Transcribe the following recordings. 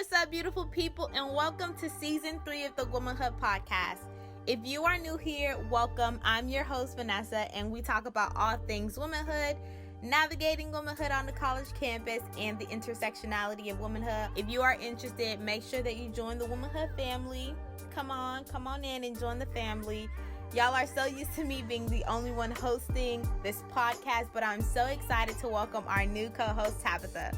what's up, beautiful people, and welcome to season 3 of the Womanhood podcast. If you are new here, welcome. I'm your host, Vanessa, and we talk about all things womanhood, navigating womanhood on the college campus, and the intersectionality of womanhood. If you are interested, make sure that you join the Womanhood family. Come on in and join the family. Y'all are so used to me being the only one hosting this podcast, but I'm so excited to welcome our new co-host, Tabitha.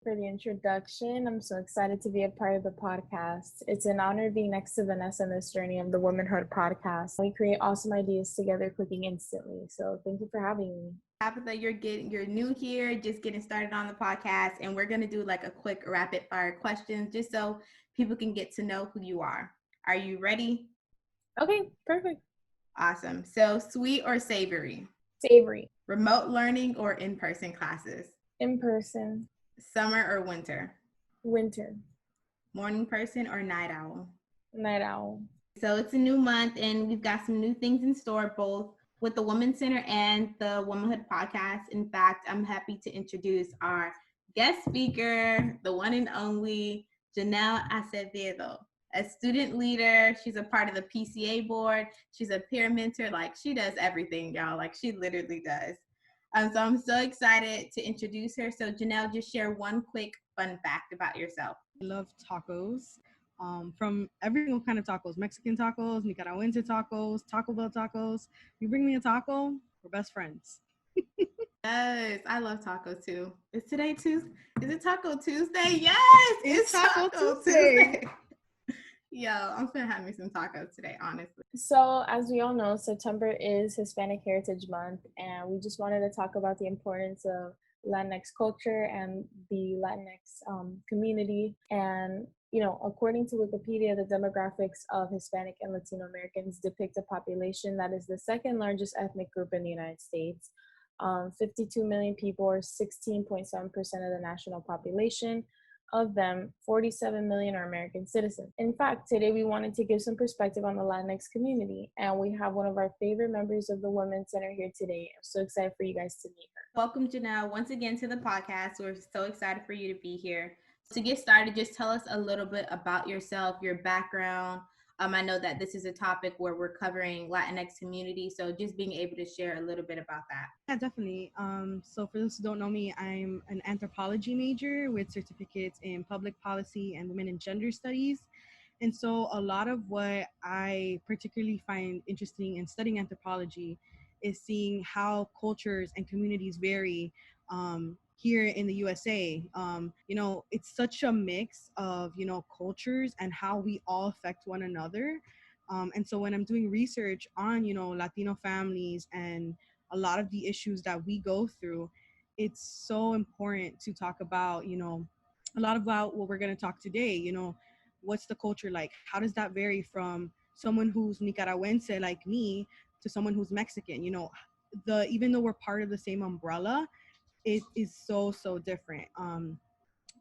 For the introduction. I'm so excited to be a part of the podcast. It's an honor being next to Vanessa in this journey of the Womanhood podcast. We create awesome ideas together, clicking instantly. So thank you for having me. Tabitha, you're new here, just getting started on the podcast, and we're gonna do like a quick rapid fire questions just so people can get to know who you are. Are you ready? Okay, perfect. Awesome. So, sweet or savory? Savory. Remote learning or in-person classes? In person. Summer or winter? Winter. Morning person or night owl? Night owl. So it's a new month and we've got some new things in store, both with the Women's Center and the Womanhood podcast. In fact, I'm happy to introduce our guest speaker, the one and only Janelle Acevedo, a student leader. She's a part of the PCA board. She's a peer mentor. Like, she does everything, y'all. Like, she literally does. So I'm so excited to introduce her. So Janelle, just share one quick fun fact about yourself. I love tacos, from every single kind of tacos: Mexican tacos, Nicaraguense tacos, Taco Bell tacos. You bring me a taco, we're best friends. Yes, I love tacos too. Is today Tuesday? Is it Taco Tuesday? Yes, it's Taco Tuesday. Yo, I'm gonna have me some tacos today, honestly. So, as we all know, September is Hispanic Heritage Month, and we just wanted to talk about the importance of Latinx culture and the Latinx community. And, according to Wikipedia, the demographics of Hispanic and Latino Americans depict a population that is the second largest ethnic group in the United States. 52 million people, or 16.7% of the national population. Of them, 47 million are American citizens. In fact, today we wanted to give some perspective on the Latinx community, and we have one of our favorite members of the Women's Center here today. I'm so excited for you guys to meet her. Welcome, Janelle, once again to the podcast. We're so excited for you to be here. To get started, just tell us a little bit about yourself, your background. I know that this is a topic where we're covering Latinx community, so just being able to share a little bit about that. Yeah, definitely. So for those who don't know me, I'm an anthropology major with certificates in public policy and women and gender studies. And so a lot of what I particularly find interesting in studying anthropology is seeing how cultures and communities vary here in the USA. It's such a mix of, cultures and how we all affect one another. And so when I'm doing research on, Latino families and a lot of the issues that we go through, it's so important to talk about, a lot about what we're going to talk today. What's the culture like? How does that vary from someone who's Nicaraguense like me to someone who's Mexican? Even though we're part of the same umbrella, it is so different.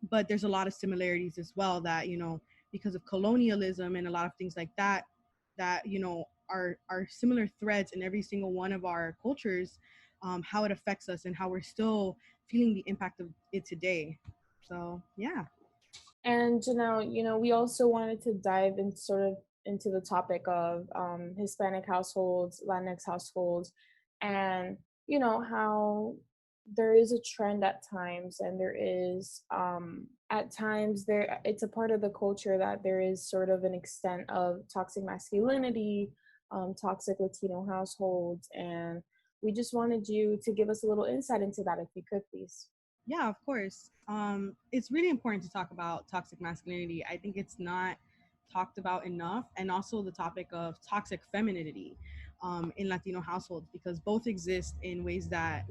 But there's a lot of similarities as well that, because of colonialism and a lot of things like that, are similar threads in every single one of our cultures, how it affects us and how we're still feeling the impact of it today. So, yeah. And Janelle, we also wanted to dive in into the topic of Hispanic households, Latinx households, and how there is a trend at times, and there is at times it's a part of the culture that there is sort of an extent of toxic masculinity, toxic Latino households, and we just wanted you to give us a little insight into that, if you could, please. Yeah, of course. It's really important to talk about toxic masculinity. I think it's not talked about enough, and also the topic of toxic femininity in Latino households, because both exist in ways that,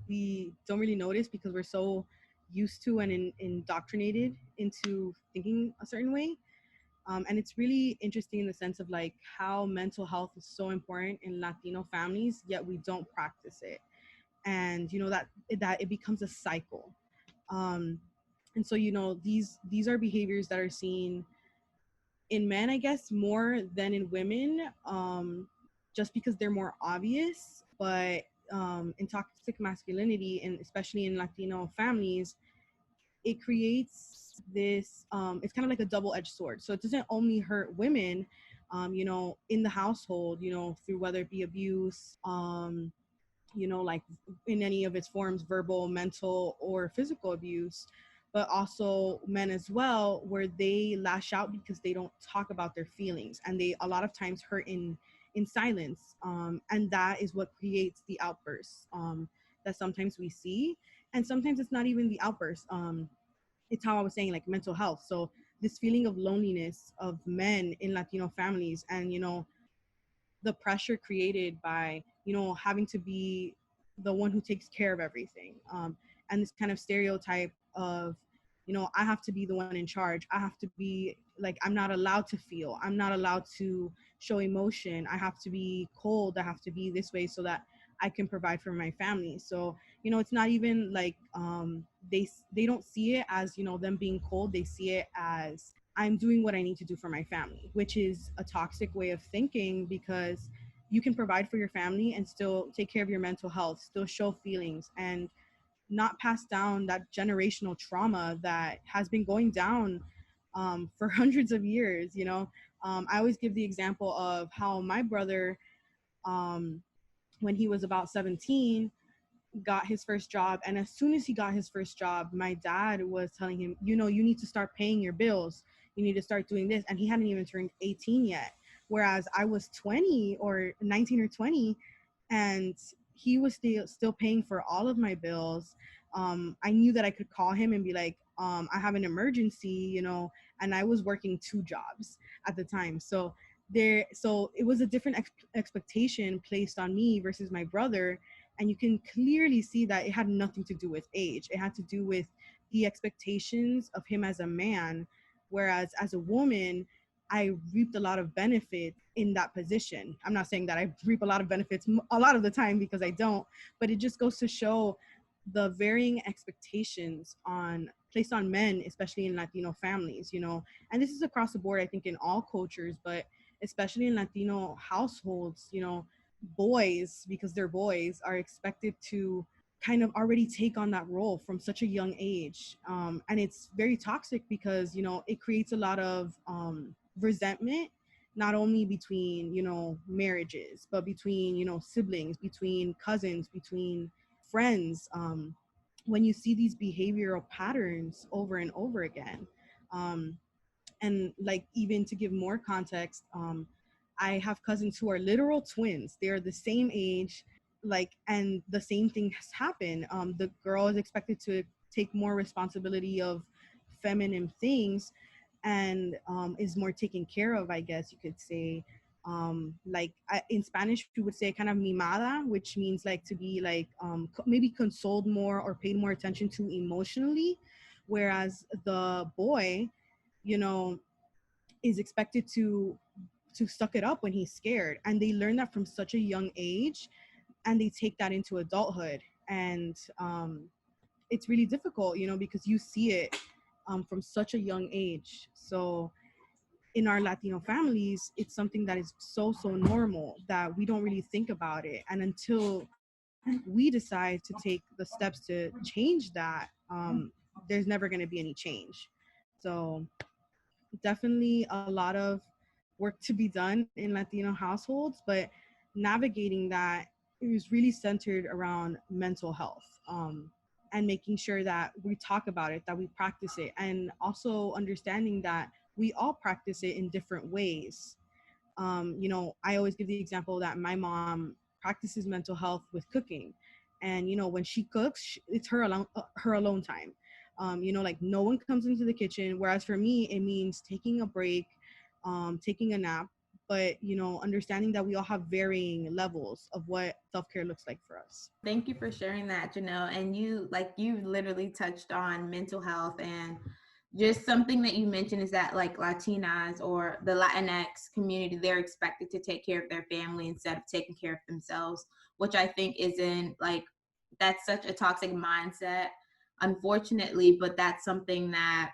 we don't really notice because we're so used to and indoctrinated into thinking a certain way. And it's really interesting in the sense of like how mental health is so important in Latino families, yet we don't practice it. And that it becomes a cycle. And so these are behaviors that are seen in men, I guess, more than in women, just because they're more obvious. But in toxic masculinity, and especially in Latino families, it creates it's kind of like a double-edged sword. So it doesn't only hurt women, in the household, through whether it be abuse, like in any of its forms, verbal, mental, or physical abuse, but also men as well, where they lash out because they don't talk about their feelings, and they a lot of times hurt in silence, and that is what creates the outbursts, that sometimes we see, and sometimes it's not even the outburst. It's how I was saying, like mental health. So this feeling of loneliness of men in Latino families, and the pressure created by having to be the one who takes care of everything, and this kind of stereotype of I have to be the one in charge. I have to be like, I'm not allowed to feel, I'm not allowed to show emotion, I have to be cold, I have to be this way so that I can provide for my family. So it's not even like they don't see it as them being cold. They see it as, I'm doing what I need to do for my family, which is a toxic way of thinking, because you can provide for your family and still take care of your mental health, still show feelings, and not pass down that generational trauma that has been going down for hundreds of years. I always give the example of how my brother, um, when he was about 17, got his first job, and as soon as he got his first job, my dad was telling him, you need to start paying your bills, you need to start doing this, and he hadn't even turned 18 yet, whereas I was 20 or 19 or 20, and he was still paying for all of my bills. I knew that I could call him and be like, I have an emergency, and I was working two jobs at the time. So it was a different expectation placed on me versus my brother. And you can clearly see that it had nothing to do with age. It had to do with the expectations of him as a man, whereas as a woman, I reaped a lot of benefit in that position. I'm not saying that I reap a lot of benefits a lot of the time, because I don't, but it just goes to show the varying expectations placed on men, especially in Latino families, and this is across the board, I think, in all cultures, but especially in Latino households, boys, because they're boys, are expected to kind of already take on that role from such a young age. And it's very toxic, because it creates a lot of resentment, not only between marriages, but between siblings, between cousins, between friends, when you see these behavioral patterns over and over again. And like, even to give more context, I have cousins who are literal twins. They're the same age, like, and the same thing has happened. The girl is expected to take more responsibility of feminine things, and is more taken care of, I guess you could say. In Spanish, we would say kind of mimada, which means like to be like maybe consoled more or paid more attention to emotionally, whereas the boy, you know, is expected to suck it up when he's scared, and they learn that from such a young age, and they take that into adulthood. And it's really difficult, because you see it from such a young age. So in our Latino families, it's something that is so normal that we don't really think about it, and until we decide to take the steps to change that, there's never going to be any change. So definitely a lot of work to be done in Latino households, but navigating that is really centered around mental health, and making sure that we talk about it, that we practice it, and also understanding that we all practice it in different ways. I always give the example that my mom practices mental health with cooking, and when she cooks, it's her alone time. Like, no one comes into the kitchen. Whereas for me, it means taking a break, taking a nap, but understanding that we all have varying levels of what self-care looks like for us. Thank you for sharing that, Janelle. And you literally touched on mental health, and just something that you mentioned is that like Latinas or the Latinx community, they're expected to take care of their family instead of taking care of themselves, which I think isn't like, that's such a toxic mindset, unfortunately, but that's something that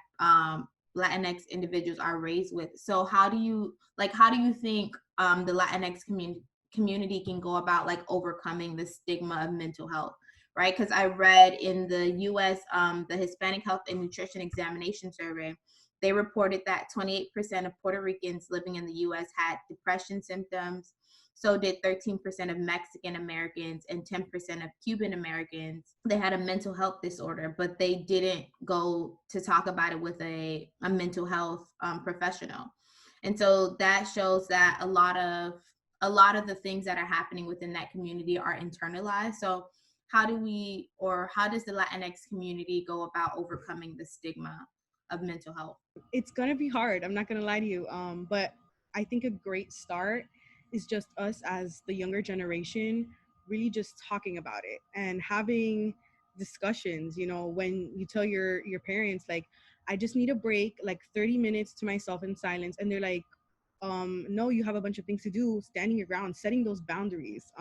Latinx individuals are raised with. So how do you think the Latinx community can go about like overcoming the stigma of mental health? right? Because I read in the U.S., the Hispanic Health and Nutrition Examination Survey, they reported that 28% of Puerto Ricans living in the U.S. had depression symptoms. So did 13% of Mexican Americans and 10% of Cuban Americans. They had a mental health disorder, but they didn't go to talk about it with a mental health professional. And so that shows that a lot of the things that are happening within that community are internalized. So how does the Latinx community go about overcoming the stigma of mental health? It's gonna be hard. I'm not gonna lie to you. But I think a great start is just us as the younger generation really just talking about it and having discussions. You know, when you tell your parents like, I just need a break, like 30 minutes to myself in silence, and they're like, no, you have a bunch of things to do. Standing your ground, setting those boundaries.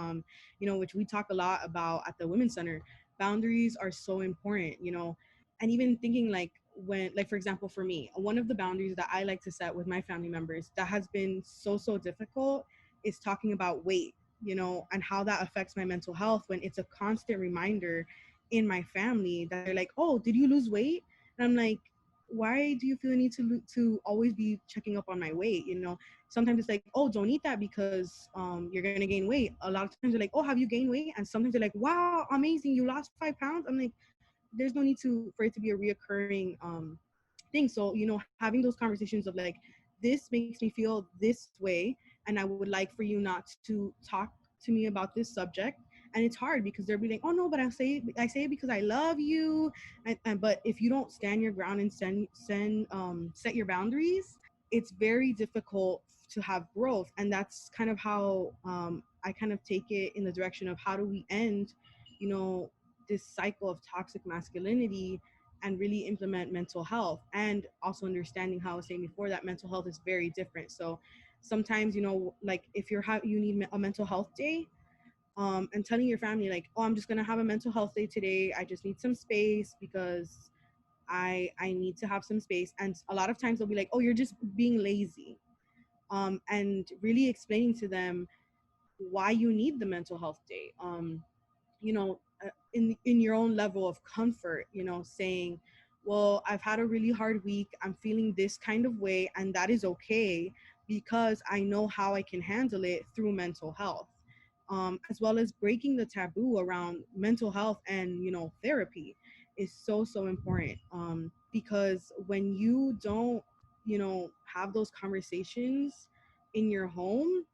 You know, which we talk a lot about at the Women's Center. Boundaries are so important. You know, and even thinking like when, like for example, for me, one of the boundaries that I like to set with my family members that has been so difficult is talking about weight, you know, and how that affects my mental health when it's a constant reminder in my family that they're like, oh, did you lose weight? And I'm like, why do you feel the need to always be checking up on my weight? You know, sometimes it's like, oh, don't eat that because you're gonna gain weight. A lot of times they're like, oh, have you gained weight? And sometimes they're like, wow, amazing, you lost 5 pounds. I'm like, there's no need for it to be a reoccurring thing. So, you know, having those conversations of like, this makes me feel this way, and I would like for you not to talk to me about this subject. And it's hard because they're be like, oh no, but I say it because I love you. And but if you don't stand your ground and set your boundaries, it's very difficult to have growth. And that's kind of how I kind of take it in the direction of how do we end, you know, this cycle of toxic masculinity and really implement mental health, and also understanding how I was saying before that mental health is very different. So sometimes, you know, like if you need a mental health day, and telling your family like, oh, I'm just gonna have a mental health day today, I just need some space because I need to have some space. And a lot of times they'll be like, oh, you're just being lazy. And really explaining to them why you need the mental health day. You know, in your own level of comfort, you know, saying, well, I've had a really hard week, I'm feeling this kind of way, and that is okay because I know how I can handle it through mental health. As well as breaking the taboo around mental health and, you know, therapy is so important. Because when you don't, you know, have those conversations in your home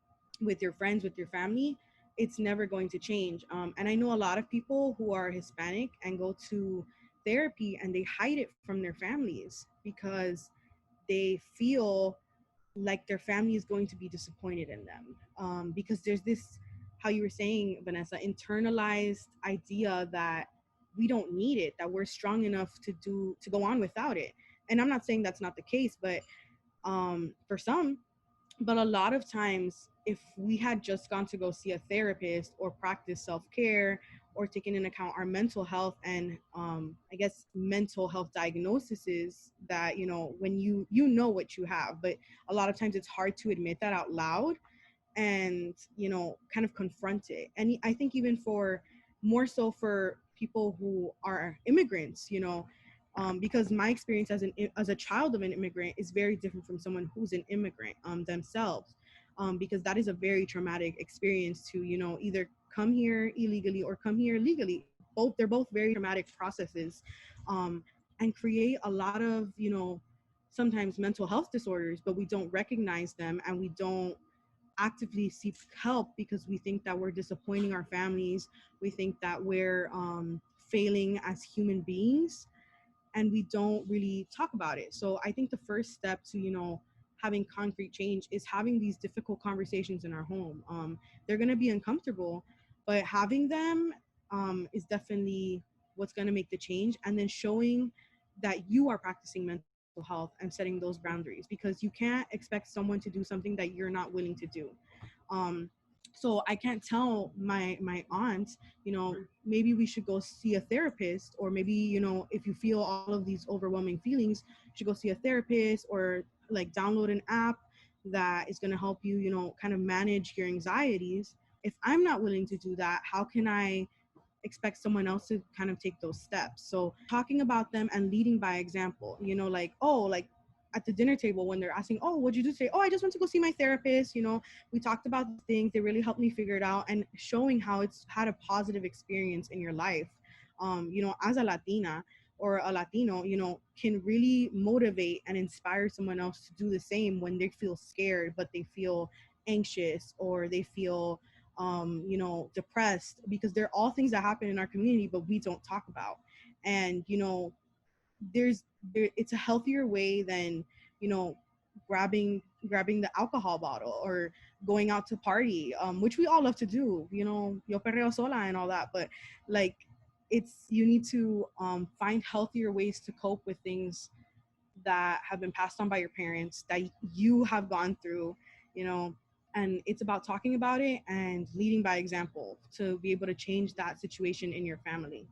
with your friends, with your family, it's never going to change. And I know a lot of people who are Hispanic and go to therapy and they hide it from their families because they feel like their family is going to be disappointed in them. Because there's this, how you were saying, Vanessa, internalized idea that we don't need it, that we're strong enough to go on without it. And I'm not saying that's not the case, but for some, but a lot of times, if we had just gone to go see a therapist or practice self-care or taken into account our mental health and I guess mental health diagnoses, that, you know, when you know what you have, but a lot of times it's hard to admit that out loud and, you know, kind of confront it. And I think even for more so for people who are immigrants, you know, because my experience as a child of an immigrant is very different from someone who's an immigrant themselves, because that is a very traumatic experience to, you know, either come here illegally or come here legally. They're both very traumatic processes, and create a lot of, you know, sometimes mental health disorders, but we don't recognize them and we don't actively seek help because we think that we're disappointing our families. We think that we're failing as human beings, and we don't really talk about it. So I think the first step to, you know, having concrete change is having these difficult conversations in our home. They're going to be uncomfortable, but having them is definitely what's going to make the change. And then showing that you are practicing mental health and setting those boundaries, because you can't expect someone to do something that you're not willing to do. um, so I can't tell my aunt, you know, maybe we should go see a therapist, or maybe, you know, if you feel all of these overwhelming feelings, you should go see a therapist, or like download an app that is going to help you, you know, kind of manage your anxieties. If I'm not willing to do that, how can I expect someone else to kind of take those steps. So talking about them and leading by example, you know, like, oh, like at the dinner table when they're asking, oh, what'd you do today? Oh, I just went to go see my therapist. You know, we talked about things. They really helped me figure it out, and showing how it's had a positive experience in your life. You know, as a Latina or a Latino, you know, can really motivate and inspire someone else to do the same when they feel scared, but they feel anxious or they feel, you know, depressed, because they're all things that happen in our community, but we don't talk about. And, you know, it's a healthier way than, you know, grabbing the alcohol bottle or going out to party, which we all love to do, you know, yo perreo sola and all that. But like, it's, you need to find healthier ways to cope with things that have been passed on by your parents that you have gone through, you know. And it's about talking about it and leading by example to be able to change that situation in your family.